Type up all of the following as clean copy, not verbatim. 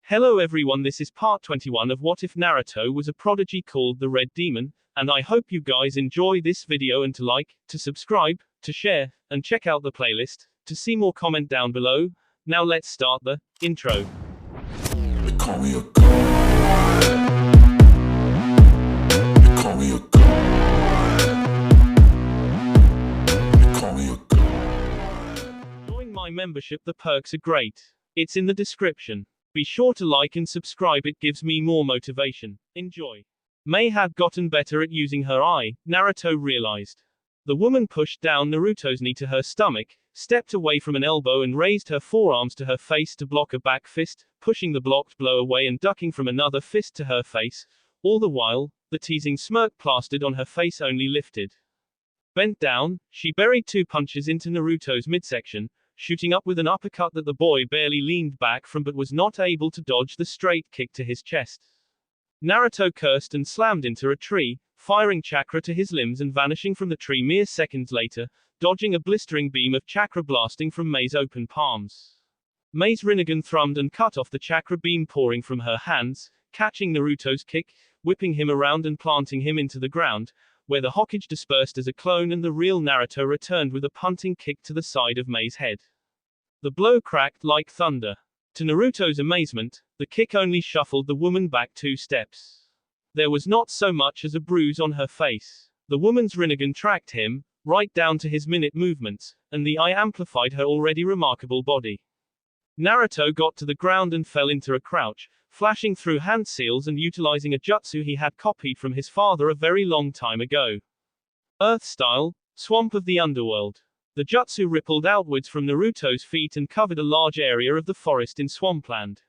Hello everyone, this is part 21 of What If Naruto Was a Prodigy Called the Red Demon, and I hope you guys enjoy this video and to like, to subscribe, to share, and check out the playlist, to see more comment down below. Now let's start the intro. They call me a god. They call me a god. They call me a god. Join my membership, the perks are great. It's in the description. Be sure to like and subscribe, it gives me more motivation. Enjoy. Mei had gotten better at using her eye, Naruto realized. The woman pushed down Naruto's knee to her stomach, stepped away from an elbow and raised her forearms to her face to block a back fist, pushing the blocked blow away and ducking from another fist to her face. All the while, the teasing smirk plastered on her face only lifted. Bent down, she buried two punches into Naruto's midsection, shooting up with an uppercut that the boy barely leaned back from but was not able to dodge the straight kick to his chest. Naruto cursed and slammed into a tree, firing chakra to his limbs and vanishing from the tree mere seconds later, dodging a blistering beam of chakra blasting from Mei's open palms. Mei's Rinnegan thrummed and cut off the chakra beam pouring from her hands, catching Naruto's kick, whipping him around and planting him into the ground, where the Hokage dispersed as a clone and the real Naruto returned with a punting kick to the side of Mei's head. The blow cracked like thunder. To Naruto's amazement, the kick only shuffled the woman back 2 steps. There was not so much as a bruise on her face. The woman's Rinnegan tracked him, right down to his minute movements, and the eye amplified her already remarkable body. Naruto got to the ground and fell into a crouch, flashing through hand seals and utilizing a jutsu he had copied from his father a very long time ago. Earth style, swamp of the underworld. The jutsu rippled outwards from Naruto's feet and covered a large area of the forest in swampland.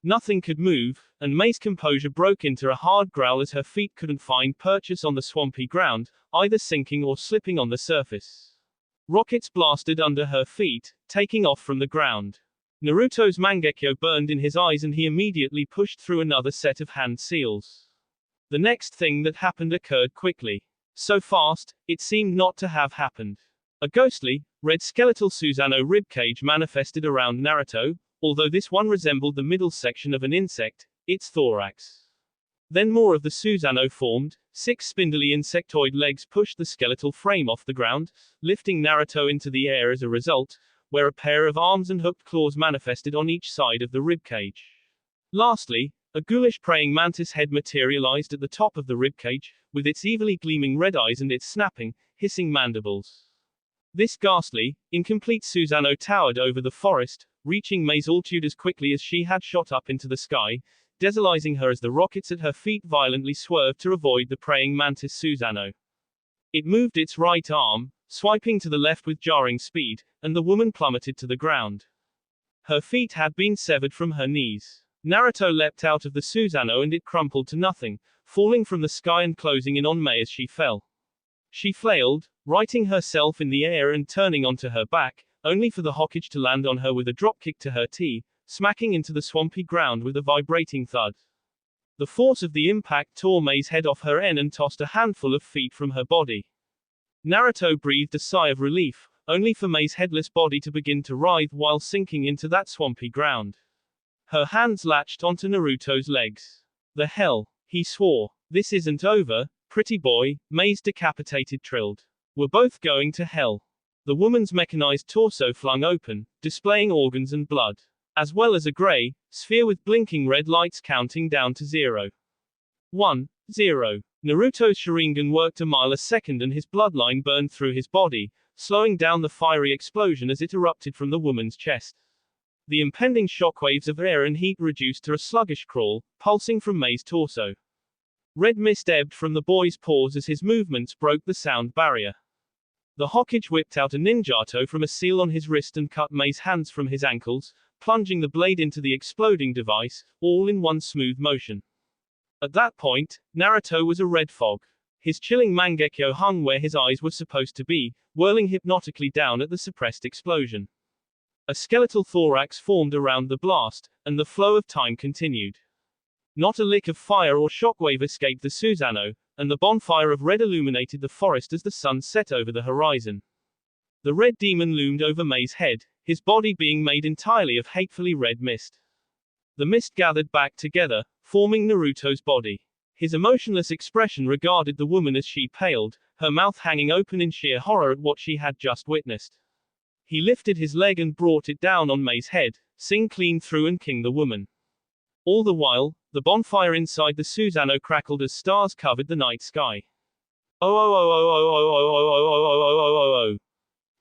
Nothing could move, and Mei's composure broke into a hard growl as her feet couldn't find purchase on the swampy ground, either sinking or slipping on the surface. Rockets blasted under her feet, taking off from the ground. Naruto's Mangekyo burned in his eyes and he immediately pushed through another set of hand seals. The next thing that happened occurred quickly. So fast, it seemed not to have happened. A ghostly, red skeletal Susanoo ribcage manifested around Naruto, although this one resembled the middle section of an insect, its thorax. Then more of the Susanoo formed, 6 spindly insectoid legs pushed the skeletal frame off the ground, lifting Naruto into the air as a result, where a pair of arms and hooked claws manifested on each side of the ribcage. Lastly, a ghoulish praying mantis head materialized at the top of the ribcage, with its evilly gleaming red eyes and its snapping, hissing mandibles. This ghastly, incomplete Susanoo towered over the forest, reaching Mei's altitude as quickly as she had shot up into the sky, desolizing her as the rockets at her feet violently swerved to avoid the praying mantis Susanoo. It moved its right arm, swiping to the left with jarring speed, and the woman plummeted to the ground. Her feet had been severed from her knees. Naruto leapt out of the Susanoo and it crumpled to nothing, falling from the sky and closing in on Mei as she fell. She flailed, righting herself in the air and turning onto her back, only for the Hokage to land on her with a dropkick to her T, smacking into the swampy ground with a vibrating thud. The force of the impact tore Mei's head off her and tossed a handful of feet from her body. Naruto breathed a sigh of relief, only for Mei's headless body to begin to writhe while sinking into that swampy ground. Her hands latched onto Naruto's legs. The hell, he swore. This isn't over, pretty boy, Mei's decapitated trilled. We're both going to hell. The woman's mechanized torso flung open, displaying organs and blood, as well as a gray sphere with blinking red lights counting down to 0. 1, 0. Naruto's Sharingan worked a mile a second and his bloodline burned through his body, slowing down the fiery explosion as it erupted from the woman's chest. The impending shockwaves of air and heat reduced to a sluggish crawl, pulsing from Mei's torso. Red mist ebbed from the boy's pores as his movements broke the sound barrier. The Hokage whipped out a ninjato from a seal on his wrist and cut Mei's hands from his ankles, plunging the blade into the exploding device, all in one smooth motion. At that point, Naruto was a red fog. His chilling Mangekyo hung where his eyes were supposed to be, whirling hypnotically down at the suppressed explosion. A skeletal thorax formed around the blast, and the flow of time continued. Not a lick of fire or shockwave escaped the Susanoo, and the bonfire of red illuminated the forest as the sun set over the horizon. The red demon loomed over Mei's head, his body being made entirely of hatefully red mist. The mist gathered back together, forming Naruto's body. His emotionless expression regarded the woman as she paled, her mouth hanging open in sheer horror at what she had just witnessed. He lifted his leg and brought it down on Mei's head, sing clean through and king the woman. All the while, the bonfire inside the Susanoo crackled as stars covered the night sky. Oh oh oh oh oh oh oh oh oh oh oh oh oh oh.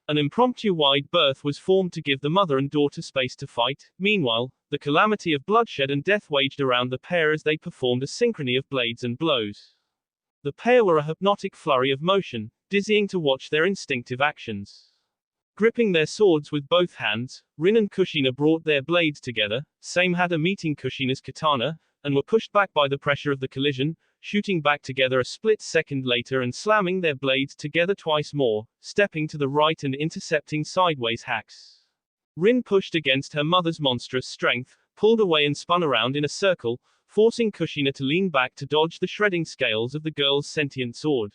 An impromptu wide berth was formed to give the mother and daughter space to fight. Meanwhile, the calamity of bloodshed and death waged around the pair as they performed a synchrony of blades and blows. The pair were a hypnotic flurry of motion, dizzying to watch their instinctive actions. Gripping their swords with both hands, Rin and Kushina brought their blades together, same had a meeting Kushina's katana, and were pushed back by the pressure of the collision, shooting back together a split second later and slamming their blades together twice more, stepping to the right and intercepting sideways hacks. Rin pushed against her mother's monstrous strength, pulled away and spun around in a circle, forcing Kushina to lean back to dodge the shredding scales of the girl's sentient sword.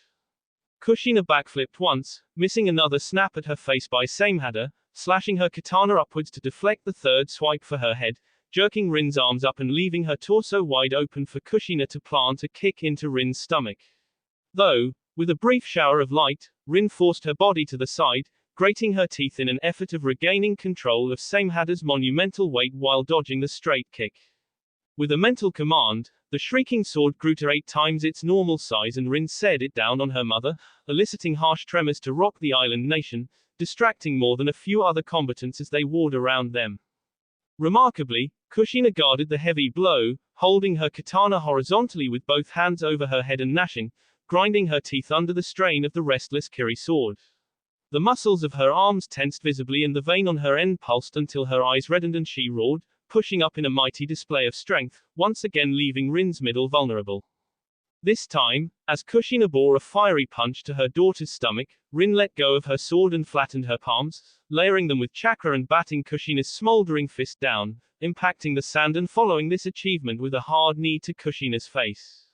Kushina backflipped once, missing another snap at her face by Samehada, slashing her katana upwards to deflect the third swipe for her head, jerking Rin's arms up and leaving her torso wide open for Kushina to plant a kick into Rin's stomach. Though, with a brief shower of light, Rin forced her body to the side, grating her teeth in an effort of regaining control of Samehada's monumental weight while dodging the straight kick. With a mental command, the shrieking sword grew to 8 times its normal size and Rin set it down on her mother, eliciting harsh tremors to rock the island nation, distracting more than a few other combatants as they warred around them. Remarkably, Kushina guarded the heavy blow, holding her katana horizontally with both hands over her head and gnashing, grinding her teeth under the strain of the restless Kiri sword. The muscles of her arms tensed visibly and the vein on her end pulsed until her eyes reddened and she roared, pushing up in a mighty display of strength, once again leaving Rin's middle vulnerable. This time, as Kushina bore a fiery punch to her daughter's stomach, Rin let go of her sword and flattened her palms, layering them with chakra and batting Kushina's smoldering fist down, impacting the sand and following this achievement with a hard knee to Kushina's face.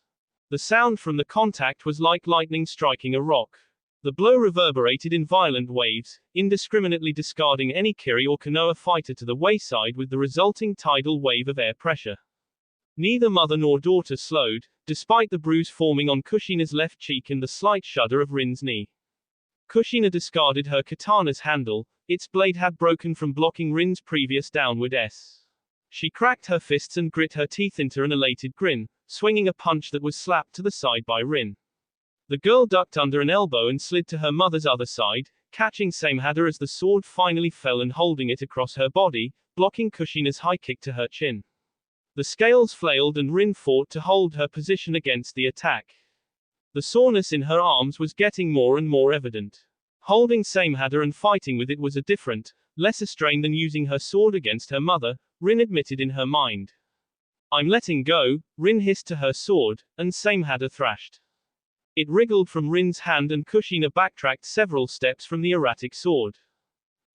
The sound from the contact was like lightning striking a rock. The blow reverberated in violent waves, indiscriminately discarding any Kiri or Konoha fighter to the wayside with the resulting tidal wave of air pressure. Neither mother nor daughter slowed, despite the bruise forming on Kushina's left cheek and the slight shudder of Rin's knee. Kushina discarded her katana's handle, its blade had broken from blocking Rin's previous downward S. She cracked her fists and grit her teeth into an elated grin, swinging a punch that was slapped to the side by Rin. The girl ducked under an elbow and slid to her mother's other side, catching Samehada as the sword finally fell and holding it across her body, blocking Kushina's high kick to her chin. The scales flailed and Rin fought to hold her position against the attack. The soreness in her arms was getting more and more evident. Holding Samehada and fighting with it was a different, lesser strain than using her sword against her mother, Rin admitted in her mind. "I'm letting go," Rin hissed to her sword, and Samehada thrashed. It wriggled from Rin's hand and Kushina backtracked several steps from the erratic sword.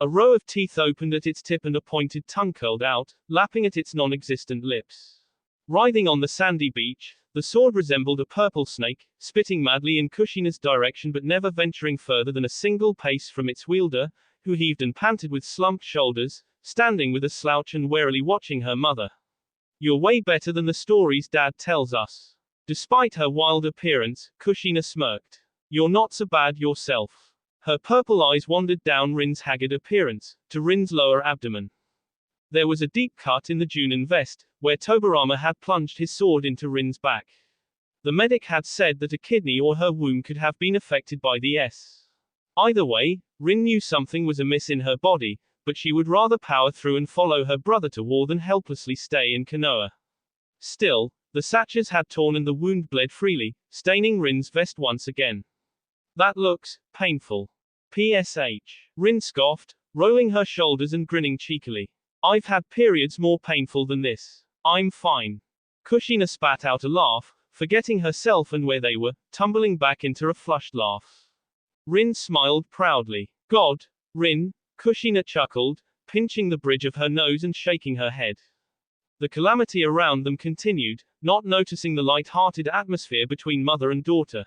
A row of teeth opened at its tip and a pointed tongue curled out, lapping at its non-existent lips. Writhing on the sandy beach, the sword resembled a purple snake, spitting madly in Kushina's direction but never venturing further than a single pace from its wielder, who heaved and panted with slumped shoulders, standing with a slouch and warily watching her mother. "You're way better than the stories Dad tells us." Despite her wild appearance, Kushina smirked. "You're not so bad yourself." Her purple eyes wandered down Rin's haggard appearance, to Rin's lower abdomen. There was a deep cut in the Junin vest, where Tobirama had plunged his sword into Rin's back. The medic had said that a kidney or her womb could have been affected by the S. Either way, Rin knew something was amiss in her body, but she would rather power through and follow her brother to war than helplessly stay in Konoha. Still, the sachets had torn and the wound bled freely, staining Rin's vest once again. "That looks painful." PSH. Rin scoffed, rolling her shoulders and grinning cheekily. "I've had periods more painful than this. I'm fine." Kushina spat out a laugh, forgetting herself and where they were, tumbling back into a flushed laugh. Rin smiled proudly. "God, Rin," Kushina chuckled, pinching the bridge of her nose and shaking her head. The calamity around them continued, not noticing the light-hearted atmosphere between mother and daughter.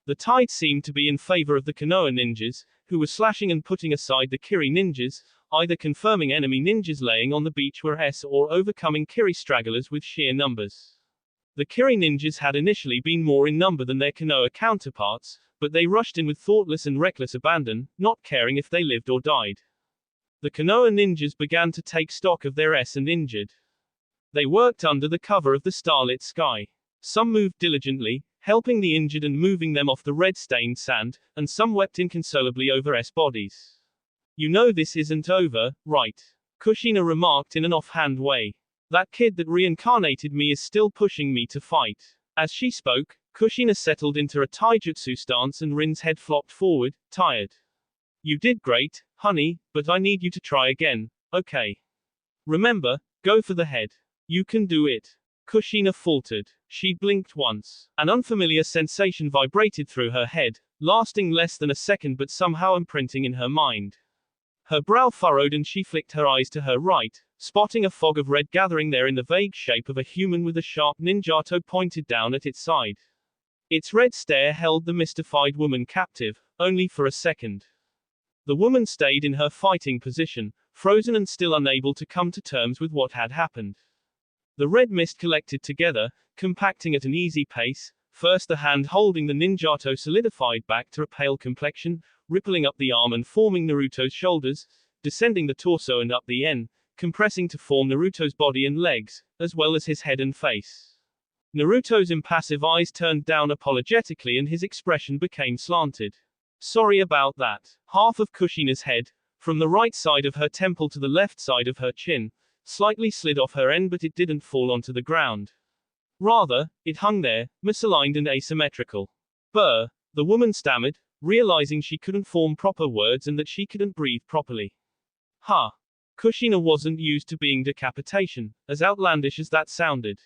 The tide seemed to be in favor of the Konoha ninjas, who were slashing and putting aside the Kiri ninjas, either confirming enemy ninjas laying on the beach were S or overcoming Kiri stragglers with sheer numbers. The Kiri ninjas had initially been more in number than their Konoha counterparts, but they rushed in with thoughtless and reckless abandon, not caring if they lived or died. The Konoha ninjas began to take stock of their S and injured. They worked under the cover of the starlit sky. Some moved diligently, helping the injured and moving them off the red-stained sand, and some wept inconsolably over S bodies. You know this isn't over, right? Kushina remarked in an offhand way. That kid that reincarnated me is still pushing me to fight. As she spoke, Kushina settled into a taijutsu stance and Rin's head flopped forward, tired. You did great, honey, but I need you to try again, okay? Remember, go for the head. You can do it. Kushina faltered. She blinked once. An unfamiliar sensation vibrated through her head, lasting less than a second but somehow imprinting in her mind. Her brow furrowed and she flicked her eyes to her right, spotting a fog of red gathering there in the vague shape of a human with a sharp ninjato pointed down at its side. Its red stare held the mystified woman captive, only for a second. The woman stayed in her fighting position, frozen and still unable to come to terms with what had happened. The red mist collected together, compacting at an easy pace, first the hand holding the ninjato solidified back to a pale complexion, rippling up the arm and forming Naruto's shoulders, descending the torso and up the N, compressing to form Naruto's body and legs, as well as his head and face. Naruto's impassive eyes turned down apologetically and his expression became slanted. Sorry about that. Half of Kushina's head, from the right side of her temple to the left side of her chin, slightly slid off her end, but it didn't fall onto the ground. Rather, it hung there, misaligned and asymmetrical. Brr, the woman stammered, realizing she couldn't form proper words and that she couldn't breathe properly. Huh. Kushina wasn't used to being decapitation, as outlandish as that sounded.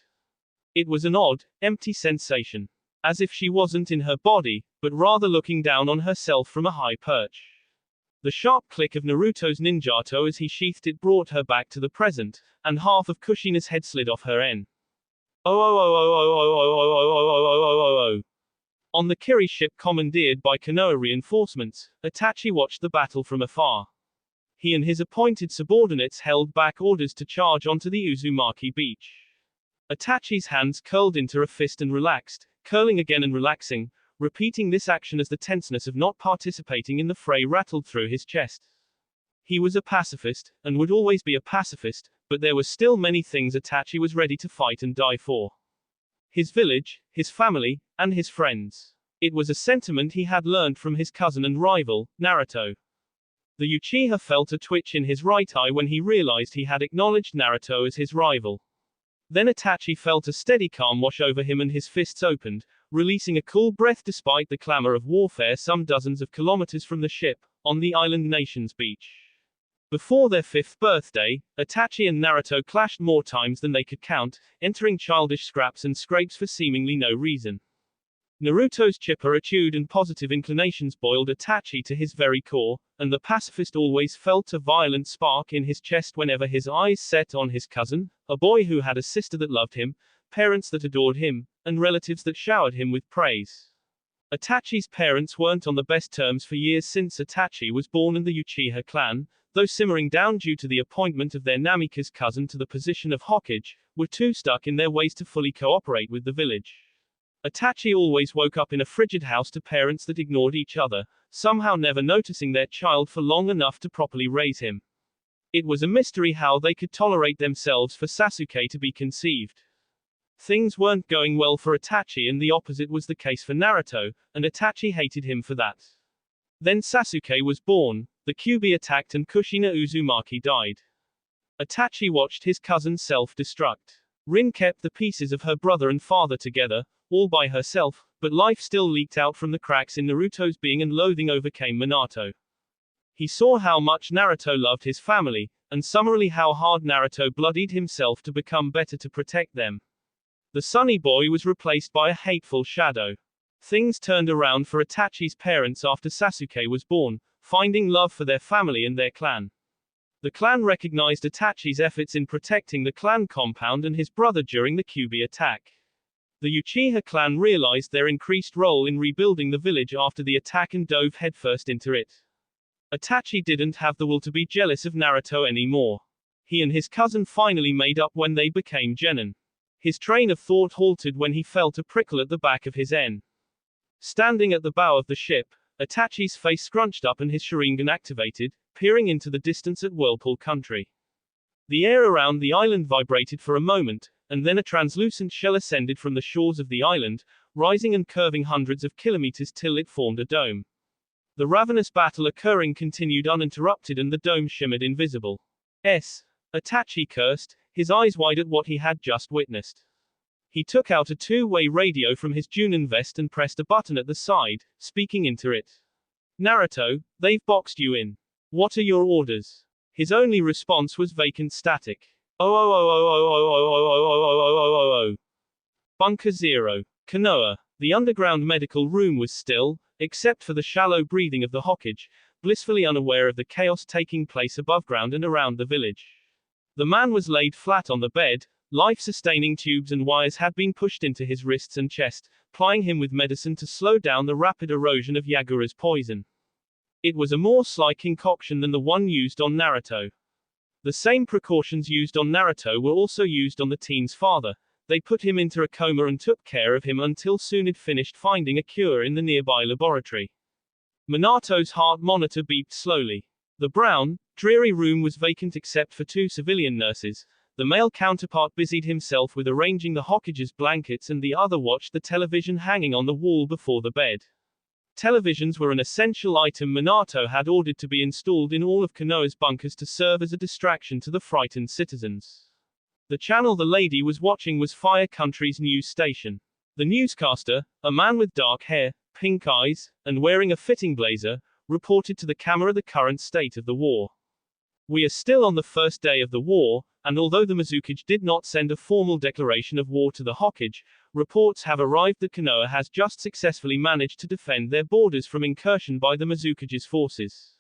It was an odd, empty sensation. As if she wasn't in her body, but rather looking down on herself from a high perch. The sharp click of Naruto's ninjato as he sheathed it brought her back to the present, and half of Kushina's head slid off her N. On the Kiri ship commandeered by Konoha reinforcements, Itachi watched the battle from afar. He and his appointed subordinates held back orders to charge onto the Uzumaki beach. Itachi's hands curled into a fist and relaxed, curling again and relaxing, repeating this action as the tenseness of not participating in the fray rattled through his chest. He was a pacifist, and would always be a pacifist, but there were still many things Itachi was ready to fight and die for. His village, his family, and his friends. It was a sentiment he had learned from his cousin and rival, Naruto. The Uchiha felt a twitch in his right eye when he realized he had acknowledged Naruto as his rival. Then Itachi felt a steady calm wash over him and his fists opened, releasing a cool breath despite the clamor of warfare some dozens of kilometers from the ship, on the island nation's beach. Before their 5th birthday, Itachi and Naruto clashed more times than they could count, entering childish scraps and scrapes for seemingly no reason. Naruto's chipper attitude and positive inclinations boiled Itachi to his very core, and the pacifist always felt a violent spark in his chest whenever his eyes set on his cousin, a boy who had a sister that loved him, parents that adored him, and relatives that showered him with praise. Itachi's parents weren't on the best terms for years since Itachi was born, and the Uchiha clan, though simmering down due to the appointment of their Namikaze cousin to the position of Hokage, were too stuck in their ways to fully cooperate with the village. Itachi always woke up in a frigid house to parents that ignored each other, somehow never noticing their child for long enough to properly raise him. It was a mystery how they could tolerate themselves for Sasuke to be conceived. Things weren't going well for Itachi, and the opposite was the case for Naruto, and Itachi hated him for that. Then Sasuke was born, the Kyuubi attacked and Kushina Uzumaki died. Itachi watched his cousin self-destruct. Rin kept the pieces of her brother and father together, all by herself, but life still leaked out from the cracks in Naruto's being and loathing overcame Minato. He saw how much Naruto loved his family, and summarily how hard Naruto bloodied himself to become better to protect them. The sunny boy was replaced by a hateful shadow. Things turned around for Itachi's parents after Sasuke was born, finding love for their family and their clan. The clan recognized Itachi's efforts in protecting the clan compound and his brother during the Kyuubi attack. The Uchiha clan realized their increased role in rebuilding the village after the attack and dove headfirst into it. Itachi didn't have the will to be jealous of Naruto anymore. He and his cousin finally made up when they became genin. His train of thought halted when he felt a prickle at the back of his N. Standing at the bow of the ship, Itachi's face scrunched up and his Sharingan activated, peering into the distance at Whirlpool Country. The air around the island vibrated for a moment, and then a translucent shell ascended from the shores of the island, rising and curving hundreds of kilometers till it formed a dome. The ravenous battle occurring continued uninterrupted and the dome shimmered invisible. Itachi cursed, his eyes wide at what he had just witnessed. He took out a two-way radio from his Junin vest and pressed a button at the side, speaking into it. Naruto, they've boxed you in. What are your orders? His only response was vacant static. Oh. Bunker 0. Konoha. The underground medical room was still, except for the shallow breathing of the Hokage, blissfully unaware of the chaos taking place above ground and around the village. The man was laid flat on the bed, life-sustaining tubes and wires had been pushed into his wrists and chest, plying him with medicine to slow down the rapid erosion of Yagura's poison. It was a more sly concoction than the one used on Naruto. The same precautions used on Naruto were also used on the teen's father. They put him into a coma and took care of him until soon it finished finding a cure in the nearby laboratory. Minato's heart monitor beeped slowly. The brown, dreary room was vacant except for two civilian nurses. The male counterpart busied himself with arranging the Hokage's blankets and the other watched the television hanging on the wall before the bed. Televisions were an essential item Minato had ordered to be installed in all of Konoha's bunkers to serve as a distraction to the frightened citizens. The channel the lady was watching was Fire Country's news station. The newscaster, a man with dark hair, pink eyes, and wearing a fitting blazer, reported to the camera the current state of the war. We are still on the first day of the war, and although the Mizukage did not send a formal declaration of war to the Hokage, reports have arrived that Konoha has just successfully managed to defend their borders from incursion by the Mizukage's forces.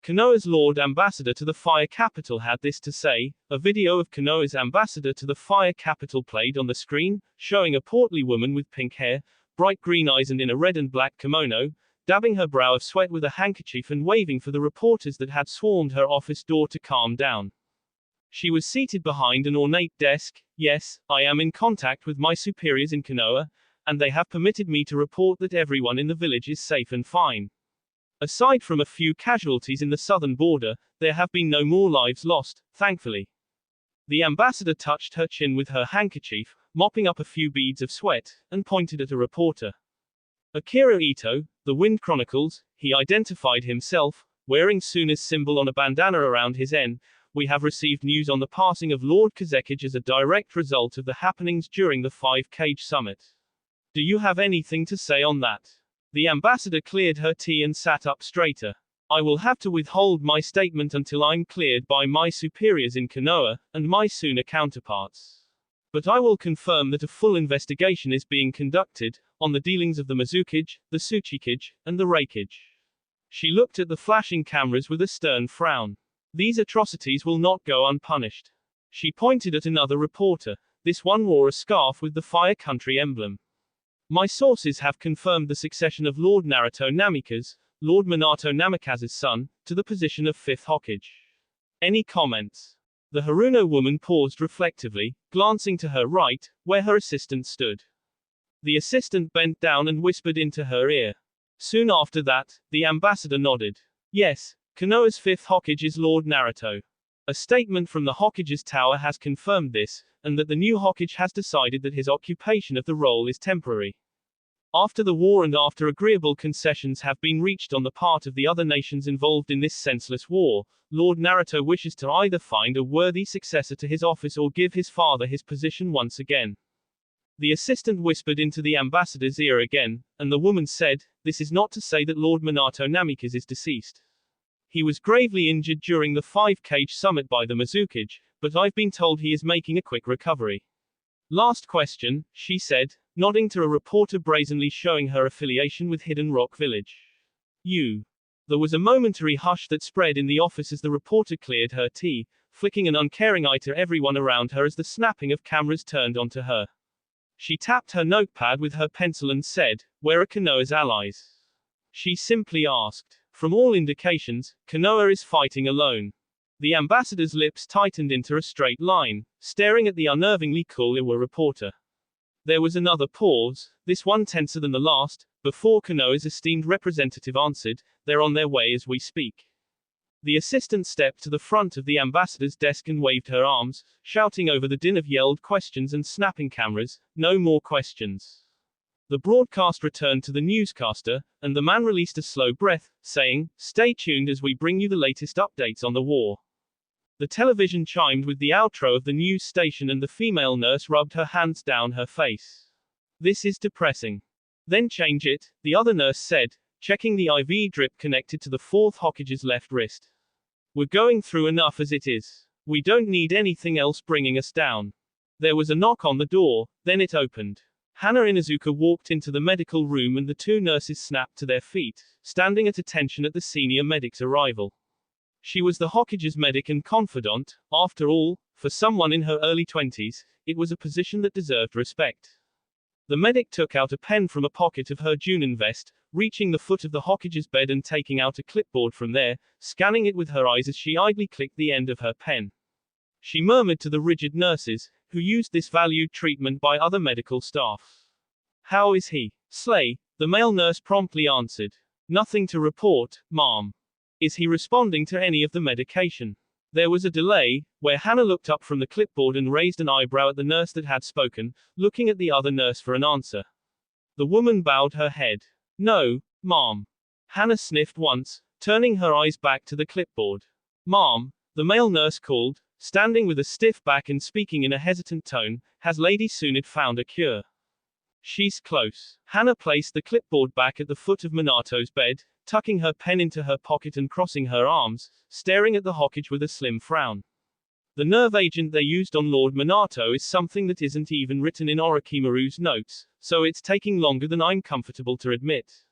Konoha's Lord Ambassador to the Fire Capital had this to say. A video of Konoha's ambassador to the Fire Capital played on the screen, showing a portly woman with pink hair, bright green eyes and in a red and black kimono, dabbing her brow of sweat with a handkerchief and waving for the reporters that had swarmed her office door to calm down. She was seated behind an ornate desk. Yes, I am in contact with my superiors in Konoha, and they have permitted me to report that everyone in the village is safe and fine. Aside from a few casualties in the southern border, there have been no more lives lost, thankfully. The ambassador touched her chin with her handkerchief, mopping up a few beads of sweat, and pointed at a reporter. Akira Ito, The Wind Chronicles, he identified himself, wearing Suna's symbol on a bandana around his N. We have received news on the passing of Lord Kazekage as a direct result of the happenings during the 5-Cage Summit. Do you have anything to say on that? The ambassador cleared her tea and sat up straighter. I will have to withhold my statement until I'm cleared by my superiors in Konoha, and my Suna counterparts. But I will confirm that a full investigation is being conducted, on the dealings of the Mizukage, the Tsuchikage, and the Reikage. She looked at the flashing cameras with a stern frown. These atrocities will not go unpunished. She pointed at another reporter. This one wore a scarf with the Fire Country emblem. My sources have confirmed the succession of Lord Naruto Namikaze, Lord Minato Namikaze's son, to the position of 5th Hokage. Any comments? The Haruno woman paused reflectively, glancing to her right, where her assistant stood. The assistant bent down and whispered into her ear. Soon after that, the ambassador nodded. Yes, Konoha's 5th Hokage is Lord Naruto. A statement from the Hokage's tower has confirmed this, and that the new Hokage has decided that his occupation of the role is temporary. After the war and after agreeable concessions have been reached on the part of the other nations involved in this senseless war, Lord Naruto wishes to either find a worthy successor to his office or give his father his position once again. The assistant whispered into the ambassador's ear again, and the woman said, this is not to say that Lord Minato Namikaze is deceased. He was gravely injured during the 5-Cage Summit by the Mizukage, but I've been told he is making a quick recovery. Last question, she said, nodding to a reporter brazenly showing her affiliation with Hidden Rock Village. You. There was a momentary hush that spread in the office as the reporter cleared her tea, flicking an uncaring eye to everyone around her as the snapping of cameras turned onto her. She tapped her notepad with her pencil and said, where are Konoha's allies? She simply asked. From all indications, Konoha is fighting alone. The ambassador's lips tightened into a straight line, staring at the unnervingly cool Iwa reporter. There was another pause, this one tenser than the last, before Konoha's esteemed representative answered, "They're on their way as we speak." The assistant stepped to the front of the ambassador's desk and waved her arms, shouting over the din of yelled questions and snapping cameras, "No more questions." The broadcast returned to the newscaster, and the man released a slow breath, saying, "Stay tuned as we bring you the latest updates on the war." The television chimed with the outro of the news station and the female nurse rubbed her hands down her face. "This is depressing." "Then change it," the other nurse said, checking the IV drip connected to the fourth Hokage's left wrist. "We're going through enough as it is. We don't need anything else bringing us down." There was a knock on the door, then it opened. Hana Inuzuka walked into the medical room and the two nurses snapped to their feet, standing at attention at the senior medic's arrival. She was the Hokage's medic and confidant. After all, for someone in her early 20s, it was a position that deserved respect. The medic took out a pen from a pocket of her Junin vest, reaching the foot of the Hokage's bed and taking out a clipboard from there, scanning it with her eyes as she idly clicked the end of her pen. She murmured to the rigid nurses, who used this valued treatment by other medical staff. "How is he?" "Slay," the male nurse promptly answered. "Nothing to report, ma'am." "Is he responding to any of the medication?" There was a delay, where Hana looked up from the clipboard and raised an eyebrow at the nurse that had spoken, looking at the other nurse for an answer. The woman bowed her head. "No, ma'am." Hana sniffed once, turning her eyes back to the clipboard. "Ma'am," the male nurse called, standing with a stiff back and speaking in a hesitant tone, "has Lady Tsunade found a cure?" "She's close." Hana placed the clipboard back at the foot of Minato's bed, tucking her pen into her pocket and crossing her arms, staring at the Hokage with a slim frown. "The nerve agent they used on Lord Minato is something that isn't even written in Orochimaru's notes, so it's taking longer than I'm comfortable to admit."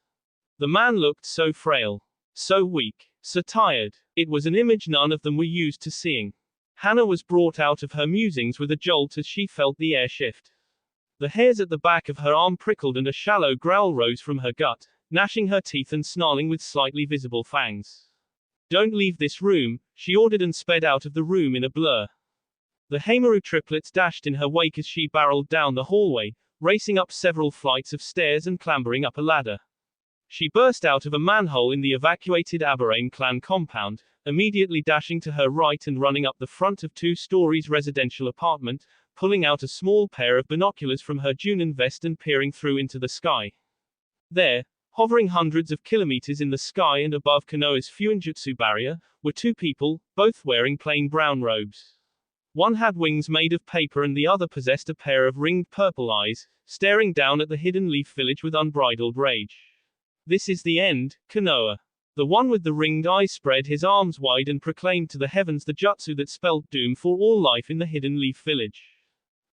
The man looked so frail, so weak, so tired. It was an image none of them were used to seeing. Hana was brought out of her musings with a jolt as she felt the air shift. The hairs at the back of her arm prickled and a shallow growl rose from her gut, gnashing her teeth and snarling with slightly visible fangs. "Don't leave this room," she ordered and sped out of the room in a blur. The Heimaru triplets dashed in her wake as she barreled down the hallway, racing up several flights of stairs and clambering up a ladder. She burst out of a manhole in the evacuated Aberrane clan compound, immediately dashing to her right and running up the front of 2 stories residential apartment, pulling out a small pair of binoculars from her Junin vest and peering through into the sky. There, hovering hundreds of kilometers in the sky and above Konoha's Fuinjutsu barrier, were 2 people, both wearing plain brown robes. One had wings made of paper and the other possessed a pair of ringed purple eyes, staring down at the hidden leaf village with unbridled rage. "This is the end, Konoha." The one with the ringed eyes spread his arms wide and proclaimed to the heavens the jutsu that spelled doom for all life in the hidden leaf village.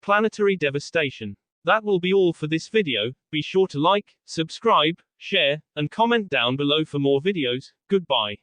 Planetary devastation. That will be all for this video. Be sure to like, subscribe, share, and comment down below for more videos. Goodbye.